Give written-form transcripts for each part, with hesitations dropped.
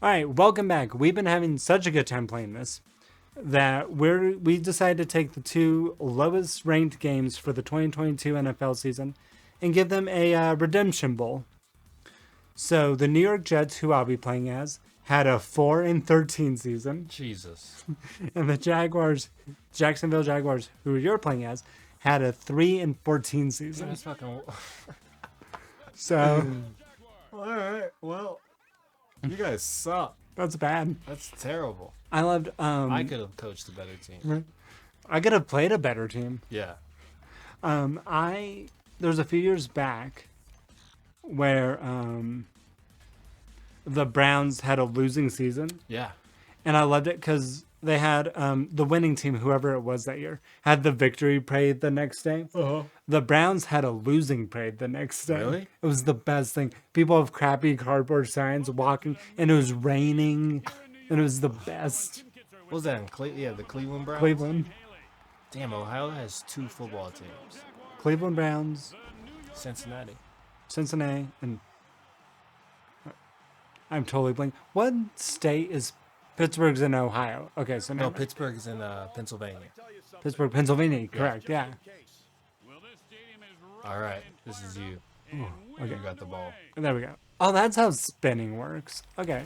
Alright, welcome back. We've been having such a good time playing this that we decided to take the two lowest ranked games for the 2022 NFL season and give them a redemption bowl. So the New York Jets, who I'll be playing as, had a 4-13 season. Jesus. And the Jacksonville Jaguars, who you're playing as, had a 3-14 season. That's fucking... So All right. Well, you guys suck. that's bad. That's terrible. I loved. I could have coached a better team. I could have played a better team. Yeah. There was a few years back where the Browns had a losing season, Yeah. and I loved it because they had the winning team, whoever it was that year, had the victory parade the next day. Uh-huh. The Browns had a losing parade the next day. Really? It was the best thing. People have crappy cardboard signs walking, and it was raining, and it was the best. What was that in the Cleveland Browns? Cleveland. Damn, Ohio has 2 football teams. Cleveland Browns, Cincinnati. Cincinnati, and I'm totally blank. What state is Pittsburgh's in Ohio? Okay, so No, no, Pittsburgh is in Pennsylvania. Pittsburgh, Pennsylvania. Correct. Yeah. All right. This is you. Okay. You got the ball. There we go. Oh, that's how spinning works. Okay.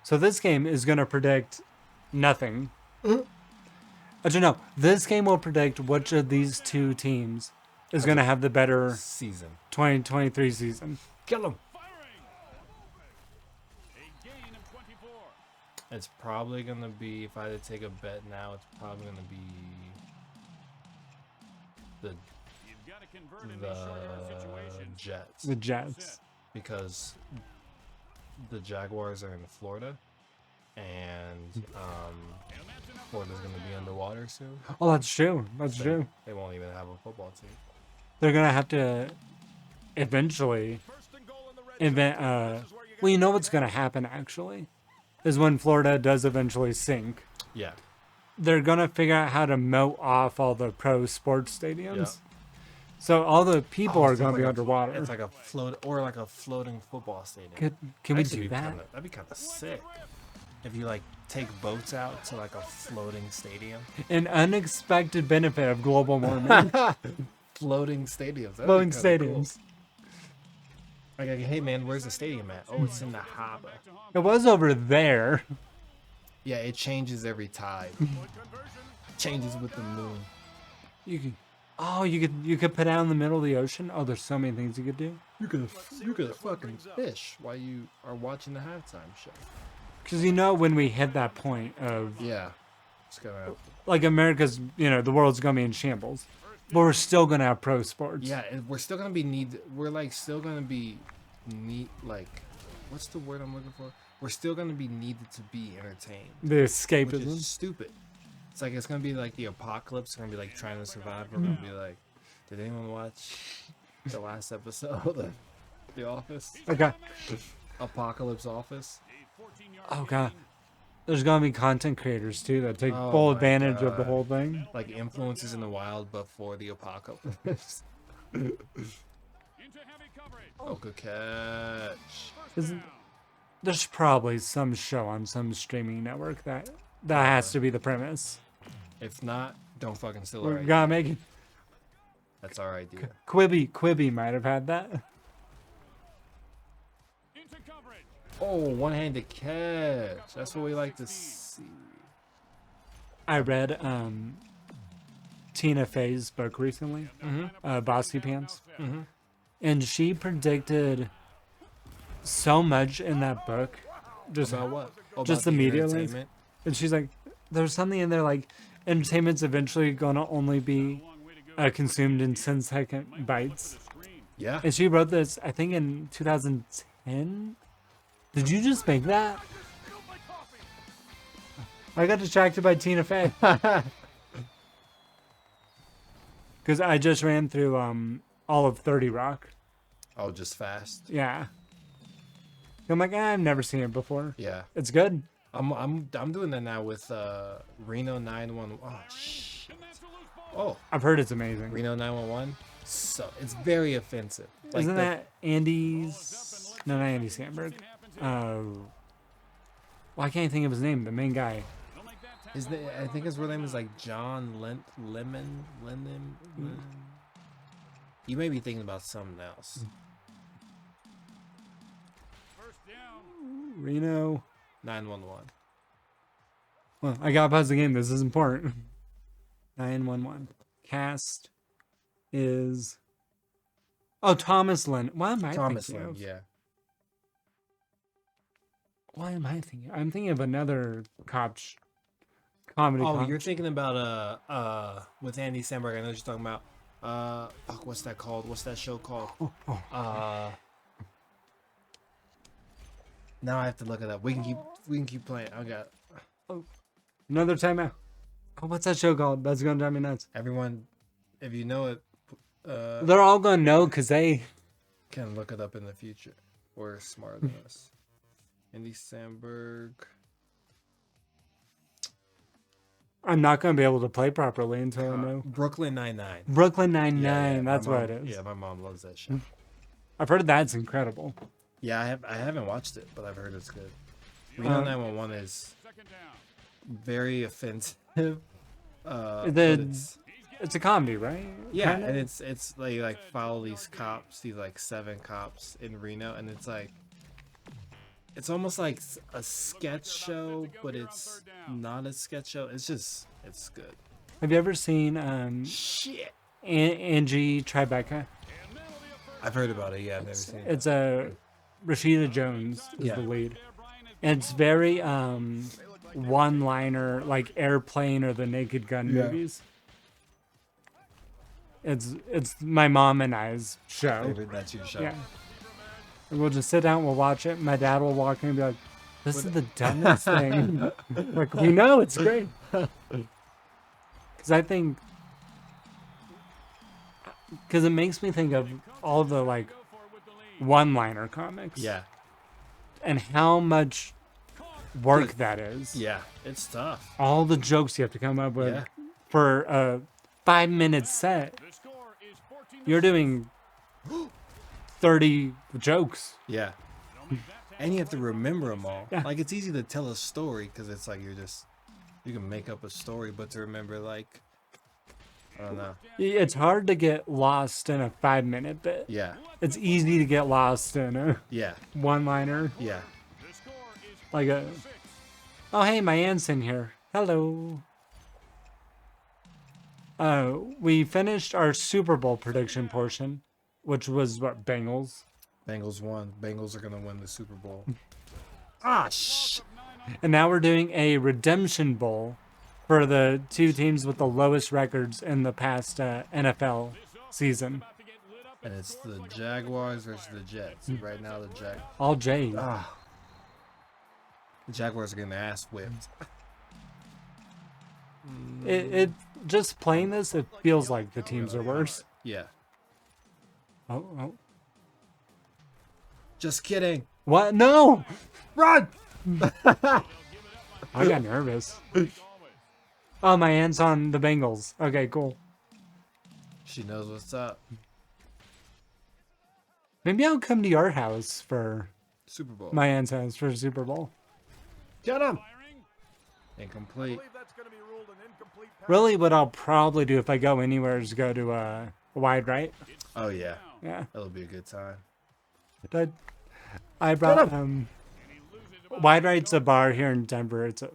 So this game is going to predict nothing. Actually, no. This game will predict which of these two teams is going to have the better Season. 2023 season. Kill him. It's probably going to be, if I had to take a bet now, it's probably going to be the Jets. The Jets. Because the Jaguars are in Florida, and Florida's going to be underwater soon. Oh, that's true. That's true. They won't even have a football team. They're going to have to eventually invent. Well, you know what's going to happen, actually, is when Florida does eventually sink, Yeah. they're going to figure out how to moat off all the pro sports stadiums. Yeah. So all the people are it's going to like be underwater. It's like a floating football stadium. Can we Actually, do that? That'd be kind of sick. If you like take boats out to like a floating stadium. An unexpected benefit of global warming. Floating stadiums. That'd be Floating kinda stadiums. Cool. Like, hey man, where's the stadium at? Oh, it's in the harbor. It was over there. Yeah, it changes every tide. Changes with the moon. You could put out in the middle of the ocean. Oh, there's so many things you could do. You could fucking fish while you are watching the halftime show. Because when we hit that point of Yeah, it's gonna. like America's, the world's gonna be in shambles, but we're still gonna have pro sports. Yeah, and we're still gonna be We're like still gonna be need like, what's the word I'm looking for? We're still gonna be needed to be entertained. The Which escapism. is stupid. It's gonna be like the apocalypse. It's gonna be like trying to survive. We're gonna be like, did anyone watch the last episode of The Office? Okay. Apocalypse Office. Oh god. There's gonna be content creators too that take Oh full my advantage of the God. whole thing. Like influences in the wild, but for the apocalypse. Oh, good catch. There's probably some show on some streaming network that has to be the premise. If not, don't fucking steal We our idea. gotta make it. That's our idea. Quibi might have had that. Oh, one-handed catch. That's what we like to see. I read Tina Fey's book recently, Bossy Pants, and she predicted so much in that book. Just About what? Oh, just about the media links. entertainment? And she's like, there's something in there like entertainment's eventually gonna only be consumed in 10-second bites. Yeah. And she wrote this, I think, in 2010. Did you just make that? I got distracted by Tina Fey. Because I just ran through all of 30 Rock. Oh, just fast. Yeah. I'm like, I've never seen it before. Yeah. It's good. I'm doing that now with Reno 911. Oh shit. Oh, I've heard it's amazing. Reno 911. So it's very offensive. Like Isn't that Andy's? No, not Andy Samberg. Well, I can't think of his name. The main guy. I think his real name is like John Lemon. You may be thinking about something else. Reno. 911. Well, I gotta pause the game. This is important. 911. Cast is. Oh, Thomas Lynn. What am I Thomas thinking Lynn, of? yeah. What am I thinking? I'm thinking of another comedy. Oh, you're thinking about with Andy Samberg. I know what you're talking about. Fuck, what's that called? What's that show called? Now I have to look it up. We can keep playing. I got Another timeout. Oh, what's that show called? That's gonna drive me nuts. everyone. If you know it, They're all gonna know because they. can look it up in the future. Or smarter than us. Andy Samberg. I'm not gonna be able to play properly until I know. Brooklyn Nine-Nine. Brooklyn Nine-Nine. Yeah, That's my what mom- it is. Yeah, my mom loves that show. I've heard that's incredible. Yeah, I haven't watched it, but I've heard it's good. Reno 911 is very offensive. But It's a comedy, right? yeah, Kinda? and it's like follow these cops, these like 7 cops in Reno, and it's almost like a sketch show, but it's not a sketch show. It's good. Have you ever seen Shit. Angie Tribeca? I've heard about it. Yeah, I've never seen it. It's Rashida Jones is Yeah. the lead. And it's very one-liner, like Airplane or the Naked Gun Yeah. movies. It's my mom and I's show. That's your show. Yeah. And we'll just sit down, we'll watch it. My dad will walk in and be like, "This is the dumbest thing." Like, we know it's great. Because I think, because it makes me think of all the like one-liner comics. Yeah. And how much work that is. Yeah. It's tough. All the jokes you have to come up with Yeah. for a 5-minute set. You're doing 30 jokes. Yeah. And you have to remember them all. Yeah. Like, it's easy to tell a story because it's like you can make up a story, but to remember, like, I don't know. It's hard to get lost in a 5-minute bit. Yeah. It's easy to get lost in a Yeah. one-liner. Yeah. Like oh, hey, my aunt's in here. Hello. We finished our Super Bowl prediction portion, which was what, Bengals? Bengals won. Bengals are going to win the Super Bowl. Ah, shh. And now we're doing a redemption bowl for the two teams with the lowest records in the past NFL season. And it's the Jaguars versus the Jets. Right now, the All J. Jaguars are getting their ass whipped. It just playing this, it feels like the teams are worse. Yeah. Oh. Just kidding. What? No! Run! I got nervous. Oh, my aunt's on the Bengals. Okay, cool. She knows what's up. Maybe I'll come to your house for Super Bowl. my aunt's house for Super Bowl. Get him! Incomplete. Really, what I'll probably do if I go anywhere is go to a wide right. Oh, yeah. Yeah. That'll be a good time. I brought wide right's a bar here in Denver. It's a.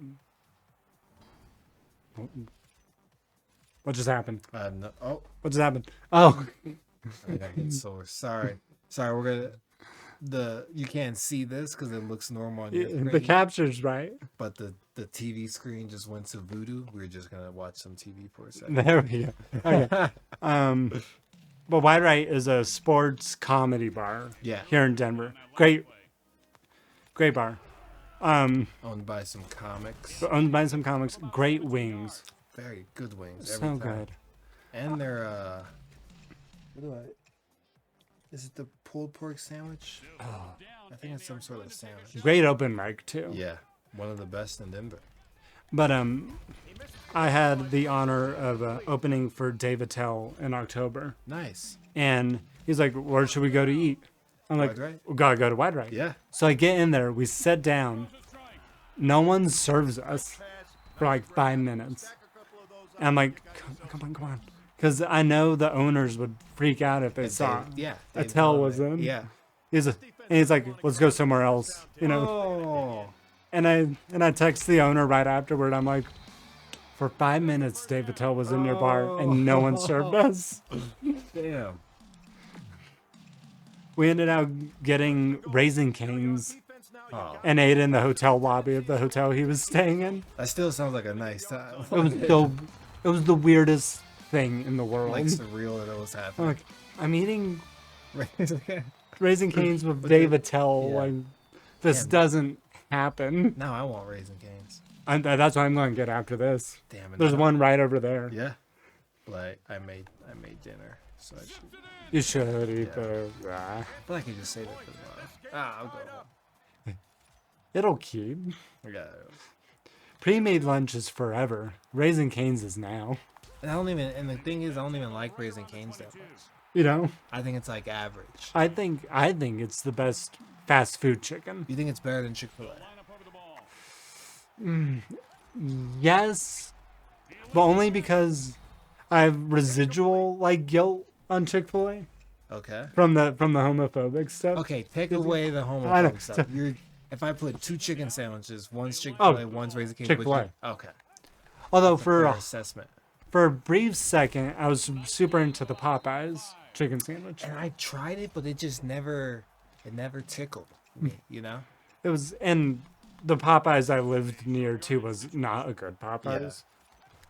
What just happened? No, oh, What just happened? Oh, I gotta get sore. Sorry, we're gonna you can't see this because it looks normal on your the screen, capture's right. but the TV screen just went to voodoo. We're just gonna watch some TV for a second. There we go. Okay. But Wide Right is a sports comedy bar. Yeah. Here in Denver. Great bar. Owned by some comics. Owned by some comics. Great wings. Very good wings. So Every time. good. And they're is it the pulled pork sandwich? Oh. I think it's some sort of sandwich. Great open mic too. Yeah, one of the best in Denver. But I had the honor of opening for Dave Attell in October, Nice. and he's like, "Where should we go to eat?" I'm like, Wide Right? "We gotta go to Wide Right." Yeah. So I get in there, we sit down. No one serves us for like 5 minutes. And I'm like, come on. Because I know the owners would freak out if they saw Yeah. Attell was in. Yeah. And he's like, let's go somewhere else, you know. Oh. And I text the owner right afterward. I'm like, for 5 minutes, Dave Attell was in your bar and no one served us. Damn. We ended up getting Raising Cane's Oh. and ate in the hotel lobby of the hotel he was staying in. That still sounds like a nice time. It was the weirdest thing in the world. Like surreal that it was happening. Like, I'm eating no, Raising Cane's with Dave Attell. yeah. Like, this Damn. doesn't happen. I want Raisin Canes. That's what I'm going to get after this. Damn it. There's one right over there. Yeah. Like I made dinner, so I should. You should eat Yeah. the. I feel like I can just save it for tomorrow. I'll go home. It'll keep. I got it. Pre-made lunch is forever. Raising Cane's is now. And I don't even. And the thing is, I don't even like Raisin Canes that much. You know, I think it's like average. I think it's the best fast food chicken. You think it's better than Chick-fil-A? Yes, but only because I have residual like guilt on Chick-fil-A Okay. from the homophobic stuff. Okay, take away the I know. homophobic stuff. If I put 2 chicken sandwiches, one's Chick-fil-A, one's Raisin Cane's. Chick-fil-A. Okay. Although Fair for assessment. a brief second, I was super into the Popeyes chicken sandwich. And I tried it, but it just never tickled me, you know? It was, and the Popeyes I lived near too was not a good Popeyes. Yeah.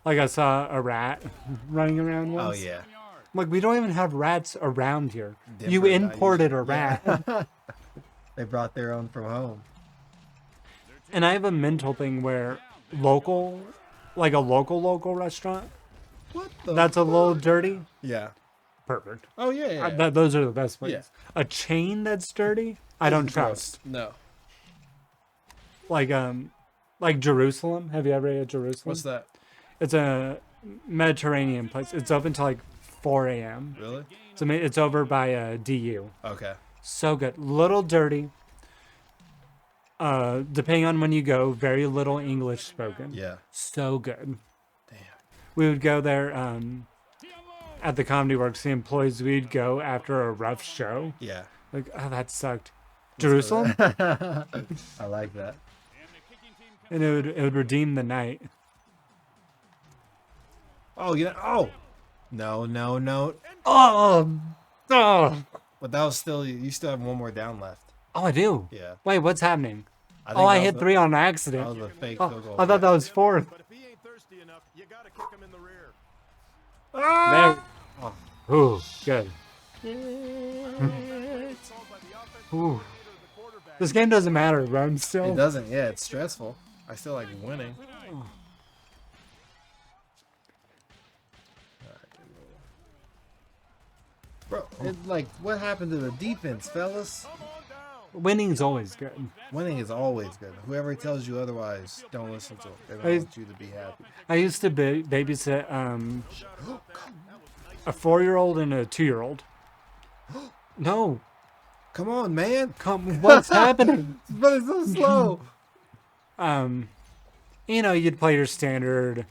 Like I saw a rat running around Oh, once. yeah. I'm like, we don't even have rats around here. You Denver, not imported a usually. rat. They brought their own from home. And I have a mental thing where local restaurant What the? that's a little dirty. Yeah. Perfect. Oh, yeah. Those are the best places. Yeah. A chain that's dirty, I don't trust. No. Like Jerusalem. Have you ever ate at Jerusalem? What's that? It's a Mediterranean place. It's open till like 4 a.m. Really? So it's over by DU. Okay. So good. Little dirty. Depending on when you go, very little English spoken. Yeah. So good. Damn. We would go there at the Comedy Works. The employees, we'd go after a rough show. Yeah. Like, oh, that sucked. Jerusalem? I like that. And it would redeem the night. Oh, yeah. Oh. No. Oh! But that was still, you still have one more down left. Oh, I do. Yeah. Wait, what's happening? think I that hit was 3 on That accident. was a fake Oh, field goal. I thought that was 4th. But if he ain't thirsty enough, you gotta kick him in the rear. There. Ooh, good. Ooh. This game doesn't matter, but I'm It still. doesn't. Yeah, it's stressful. I still like winning. Bro, like, what happened to the defense, fellas? Winning's always good. Winning is always good. Whoever tells you otherwise, don't listen to them. They don't want you to be happy. I used to babysit a 4-year-old and a 2-year-old. No, Come on, man. what's happening? But it's so slow. You'd play your standard.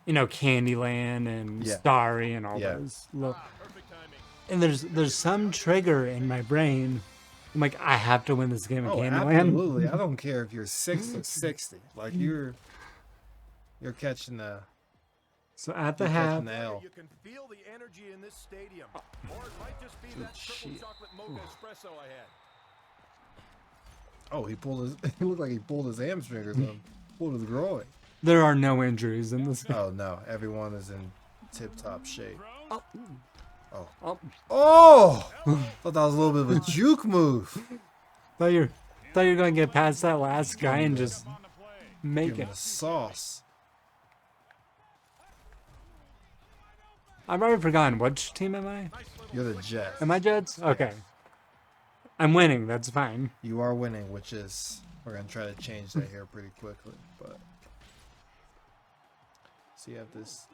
Candyland and Yeah. Starry and all Yeah. those. And there's some trigger in my brain. I'm like, I have to win this game of Oh, Candyland. absolutely. I don't care if you're 6 or 60. Like, you're catching the So at the you're half, catching the L. You can feel the energy in this stadium. Or it might just be that triple shit. chocolate mocha espresso I had. Oh, he pulled his. He looked like he pulled his hamstring or something. Pulled his groin. there are no injuries in this game. Oh no, everyone is in tip-top shape. Oh. Oh! Thought that was a little bit of a juke move. Thought you were gonna get past that last guy and just make Give him it. the sauce. I've already forgotten which team am I? You're the Jets. Am I Jets? Okay. I'm winning. That's fine. You are winning, which is we're gonna try to change that here pretty quickly. But see if this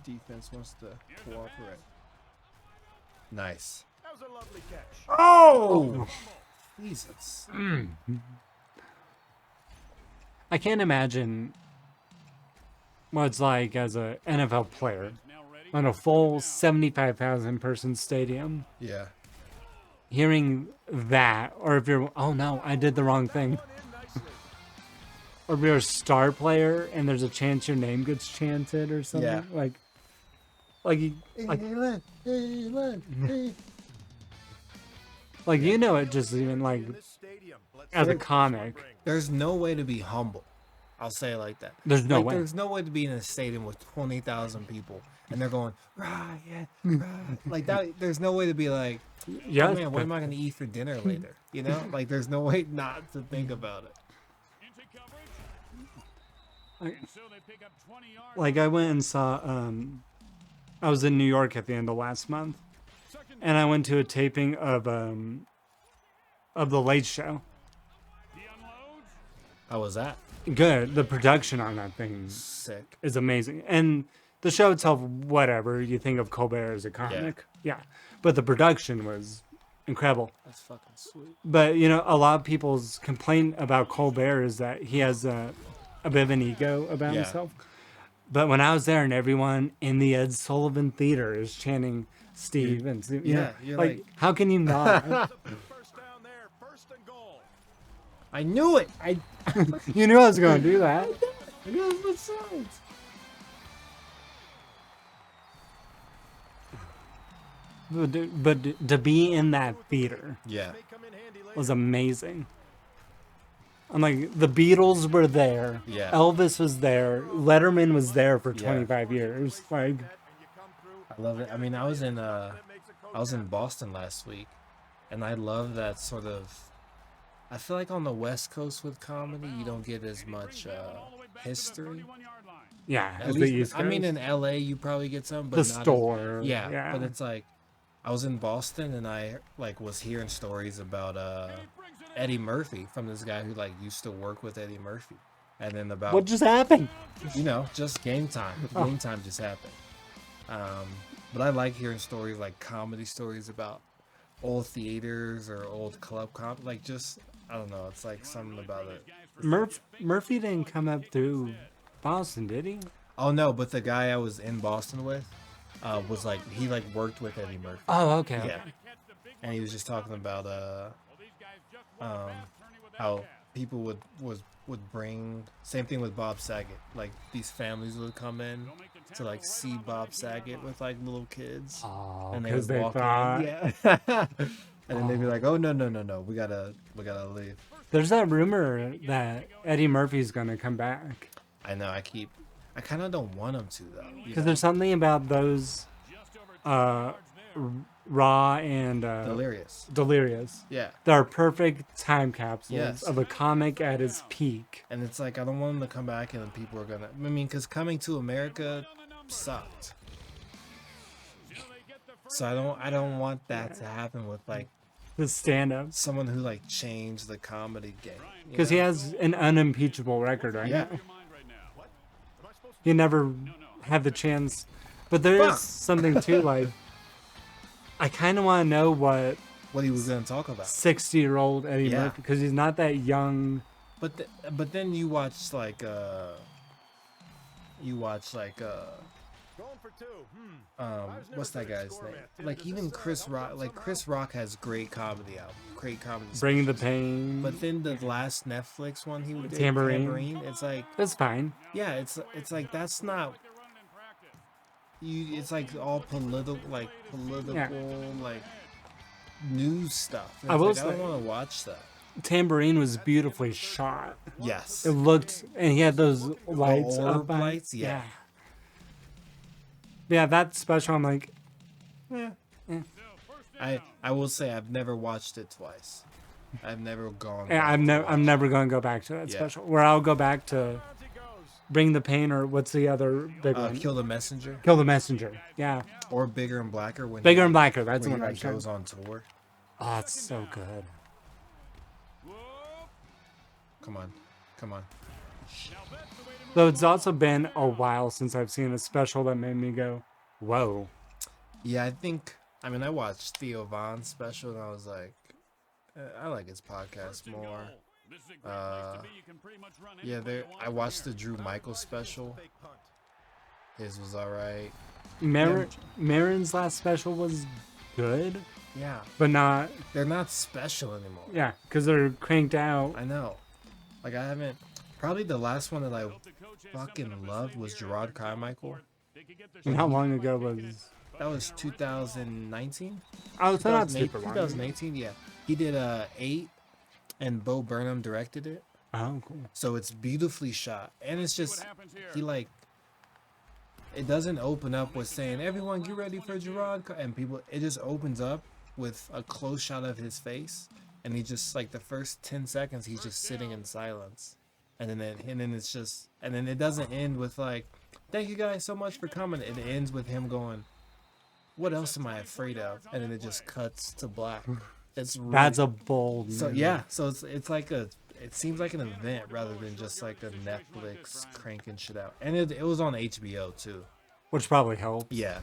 defense wants to cooperate. Nice. That was a lovely catch. Oh, Jesus. I can't imagine what it's like as a NFL player on a full 75,000 person stadium, Yeah. hearing that, or if you're, oh no, I did the wrong thing. One in nicely. Or if you're a star player and there's a chance your name gets chanted or something. Yeah. Like you know it just even like In this stadium, let's as a see comic. ring. There's no way to be humble. I'll say it like that. There's no way. There's no way to be in a stadium with 20,000 people and they're going, rah, yeah, rah. Like that. There's no way to be like, Yeah, oh man, what am I going to eat for dinner later? You know, like there's no way not to think about it. like I went and saw I was in New York at the end of last month, and I went to a taping of The Late Show. How was that? Good. The production on that thing Sick. is amazing, and the show itself, whatever you think of Colbert as a comic, yeah, but the production was incredible. That's fucking sweet. But you know, a lot of people's complaint about Colbert is that he has a bit of an ego about Yeah. himself. But when I was there and everyone in the Ed Sullivan Theater is chanting Steve and Steve, you yeah, know, you're like, like- how can you not? First down there, first and goal. I knew it. You knew I was going to do that. I knew it was sides. But to be in that theater Yeah. May come in handy later. was amazing. I'm like, the Beatles were there. Yeah. Elvis was there. Letterman was there for Yeah. 25 years. Like, And you come through, I love it. I mean, I was in Boston last week, and I love that sort of. I feel like on the West Coast with comedy, you don't get as much history. yeah, At as the least, East I mean, Coast. in LA, you probably get some, but The not as- store. yeah, but it's like I was in Boston and I like was hearing stories about Eddie Murphy from this guy who like used to work with Eddie Murphy, and then about What just happened? just game time. Game time just happened. But I like hearing stories like comedy stories about old theaters or old club like just I don't know. It's like something about it. Murphy didn't come up through Boston, did he? Oh no, but the guy I was in Boston with was like he like worked with Eddie Murphy. Oh, okay. Yeah. And he was just talking about how people would bring same thing with Bob Saget. Like these families would come in to like see Bob Saget with like little kids. Oh, And because would they walk in. thought. Yeah. And then they'd be like, "Oh no, we gotta leave." There's that rumor that Eddie Murphy's gonna come back. I know. I kind of don't want him to though. you Because know? there's something about those Raw and Delirious. Yeah. that are perfect time capsules Yes. of a comic at its peak. And it's like I don't want him to come back and then people are gonna. I mean, because Coming to America sucked. So I don't want that to happen with like The stand-ups. someone who like changed the comedy game. you Because he know? has an unimpeachable record right Yeah. now. He never had the chance. But there is Fuck. something too, like, I kind of want to know what What he was gonna talk about. 60-year-old Eddie Yeah. Murphy, because he's not that young. But then you watch like Going for two. what's that guy's name? Like even Chris Rock. Like Chris Rock has great comedy out, great comedy. Bring the specials. Pain. But then the last Netflix one he did, Tambourine. it's like That's fine. yeah, it's like that's not. It's like all political, like news stuff. And I it's will like, I say- don't want to watch that. Tambourine was beautifully shot. Yes. It looked, and he had those lights orb up on- lights, yeah. Yeah, that special, I'm like, I will say I've never watched it twice. I've never gone. yeah, back I'm to never, watch I'm it. never going to go back to that Yeah. special. Where I'll go back to Bring the Pain, or what's the other big one? Kill the Messenger Kill the Messenger. Yeah, or Bigger and Blacker when Bigger he, and Blacker. That's the when one he I'm like, saying. goes on tour. Oh, it's so good. Come on. Come on. Though it's also been a while since I've seen a special that made me go, whoa. Yeah, I mean, I watched Theo Von's special and I was like, I like his podcast more. Yeah, I watched the Drew Michaels special. His was alright. Marin's last special was good, Yeah, but not, they're not special anymore. yeah, because they're cranked out. I know. Like, I haven't. Probably the last one that I fucking loved was Gerard Carmichael. And how long ago was... That was 2019? Oh, so not super long. 2018, yeah. He did 8, and Bo Burnham directed it. Oh, cool. So it's beautifully shot. And it's just, he like, it doesn't open up with saying, everyone get ready for Gerard. And people, it just opens up with a close shot of his face. And he just, like, the first 10 seconds, he's just sitting in silence. And then it's just, and then it doesn't end with like, thank you guys so much for coming. It ends with him going, what else am I afraid of? And then it just cuts to black. It's really, That's a bold so move. yeah. So it's like it seems like an event rather than just like a Netflix cranking shit out. And it was on HBO too. Which probably helps. Yeah,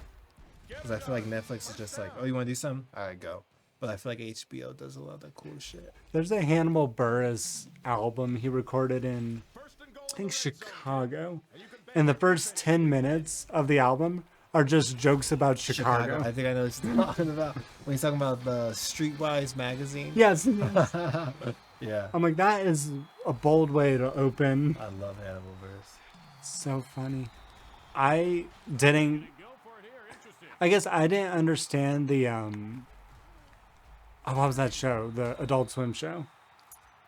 because I feel like Netflix is just like, oh, you want to do something? All right, go. But I feel like HBO does a lot of cool shit. There's a Hannibal Buress album he recorded in, I think, Chicago. And the first 10 minutes of the album are just jokes about Chicago. I think I know what you're talking about. When he's talking about the Streetwise magazine. Yes. Yeah. I'm like, that is a bold way to open. I love Hannibal Buress. So funny. I guess I didn't understand the, what was that show? The Adult Swim show.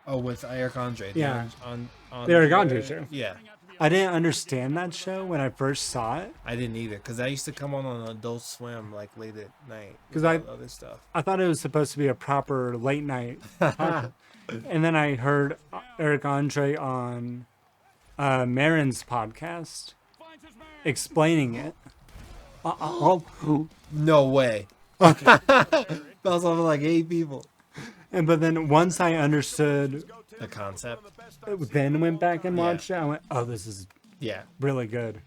Oh, with Eric Andre. Yeah. On The Eric Andre show. Yeah. I didn't understand that show when I first saw it. I didn't either, because I used to come on Adult Swim like late at night. 'Cause with other stuff. I thought it was supposed to be a proper late night. And then I heard Eric Andre on Marin's podcast explaining it. No way. That was off of like 8 people. But then once I understood, The concept. then went back and watched it. I went, oh, this is Yeah. really good.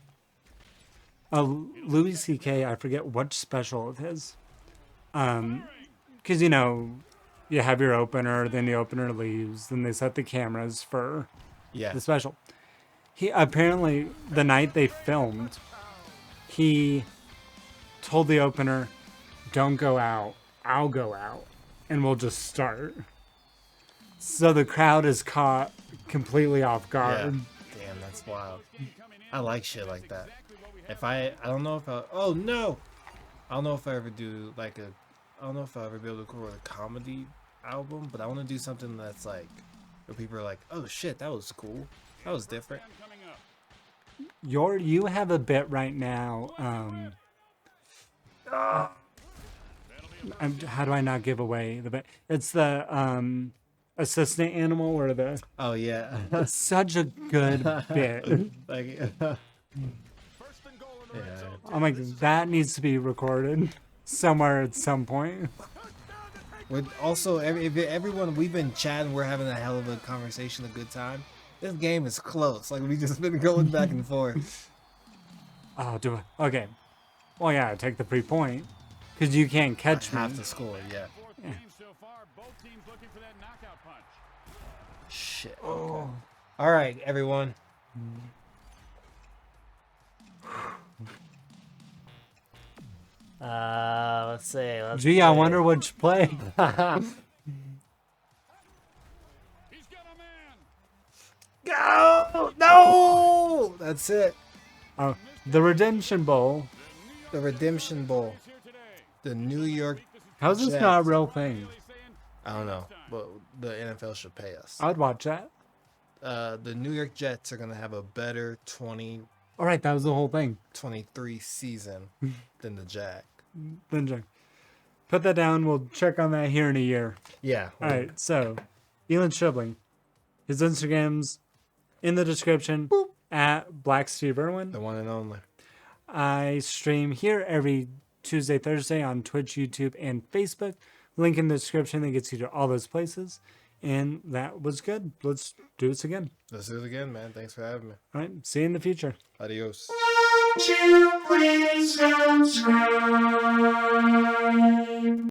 Louis C.K., I forget which special of his. Because, you have your opener, then the opener leaves, then they set the cameras for Yeah. the special. He apparently, the night they filmed, he told the opener, don't go out, I'll go out, and we'll just start. So the crowd is caught completely off Yeah. guard. Damn, that's wild. I like shit like that. I don't know if oh no! I don't know if I ever do I don't know if I'll ever be able to record a comedy album, but I want to do something that's like, where people are like, oh shit, that was cool. That was different. You have a bit right now. How do I not give away the bit? It's the assistant animal or the. Oh yeah. It's such a good bit. Like, yeah. I'm like, that needs to be recorded somewhere at some point. With also everyone we've been chatting, we're having a hell of a conversation, a good time. This game is close. Like we just been going back and forth. Oh, do I? Okay. Well, yeah, take the free point because you can't catch me. Half the score, yeah. Shit. Okay. All right, everyone. Let's see. Gee, I wonder which play. Go! No! That's it. Oh, the Redemption Bowl. The Redemption Bowl. The New York. How's this Jets. not a real thing? I don't know, but the NFL should pay us. I'd watch that. The New York Jets are gonna have a better All right, that was the whole thing. 2023 season than the Jags. Then Jack, put that down. We'll check on that here in a year. Yeah. All right, so Elon Shibling, his Instagram's in the description. At Black Steve Irwin. The one and only. I stream here every Tuesday, Thursday on Twitch, YouTube, and Facebook Link in the description that gets you to all those places. And that was good. Let's do this again. Let's do it again, man. Thanks for having me. All right. See you in the future. Adios. Won't you please subscribe?